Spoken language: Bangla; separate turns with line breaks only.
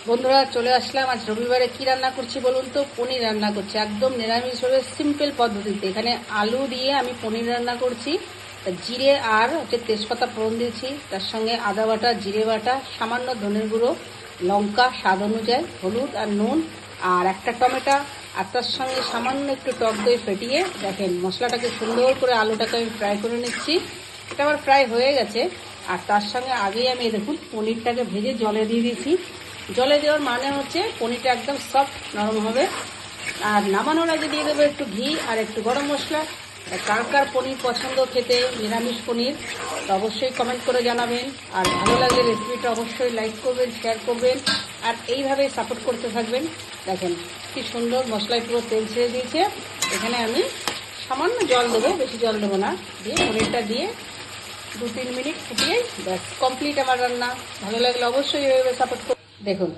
বন্ধুরা চলে আসলাম। আজ রবিবারে কি রান্না করছি বলুন তো? পনির রান্না করছি, একদম নিরামিষভাবে সিম্পল পদ্ধতিতে। এখানে আলু দিয়ে আমি পনির রান্না করছি। তা জিরে আর তেজপাতা ফোড়ন দিয়েছি, তার সঙ্গে আদা বাটা, জিরে বাটা, সামান্য ধনের গুঁড়ো, লঙ্কা স্বাদ অনুযায়ী, হলুদ আর নুন, আর একটা টমেটো, আর তার সঙ্গে সামান্য একটু টক দই ফেটিয়ে দেখেন মশলাটাকে সুন্দর করে আলুটাকে আমি ফ্রাই করে নিচ্ছি। এটা আমার ফ্রাই হয়ে গেছে। আর তার সঙ্গে আগেই আমি দেখুন পনিরটাকে ভেজে জলে দিয়ে দিয়েছি। জলে দেওয়ার মানে হচ্ছে পনিরটা একদম সফট নরম হবে। আর নামানোর আগে দিয়ে দেবো একটু ঘি আর একটু গরম মশলা। কার কার পনির পছন্দ খেতে, নিরামিষ পনির, তো অবশ্যই কমেন্ট করে জানাবেন। আর ভালো লাগলে রেসিপিটা অবশ্যই লাইক করবেন, শেয়ার করবেন, আর এইভাবে সাপোর্ট করতে থাকবেন। দেখেন কি সুন্দর মশলায় পুরো তেল ছেড়ে দিয়েছে। এখানে আমি সামান্য জল দেবো, বেশি জল দেবো না, দিয়ে পনিরটা দিয়ে 2-3 মিনিট ফুটিয়ে ব্যাস কমপ্লিট আমার রান্না। ভালো লাগলে অবশ্যই এভাবে সাপোর্ট করুন। দেখুন।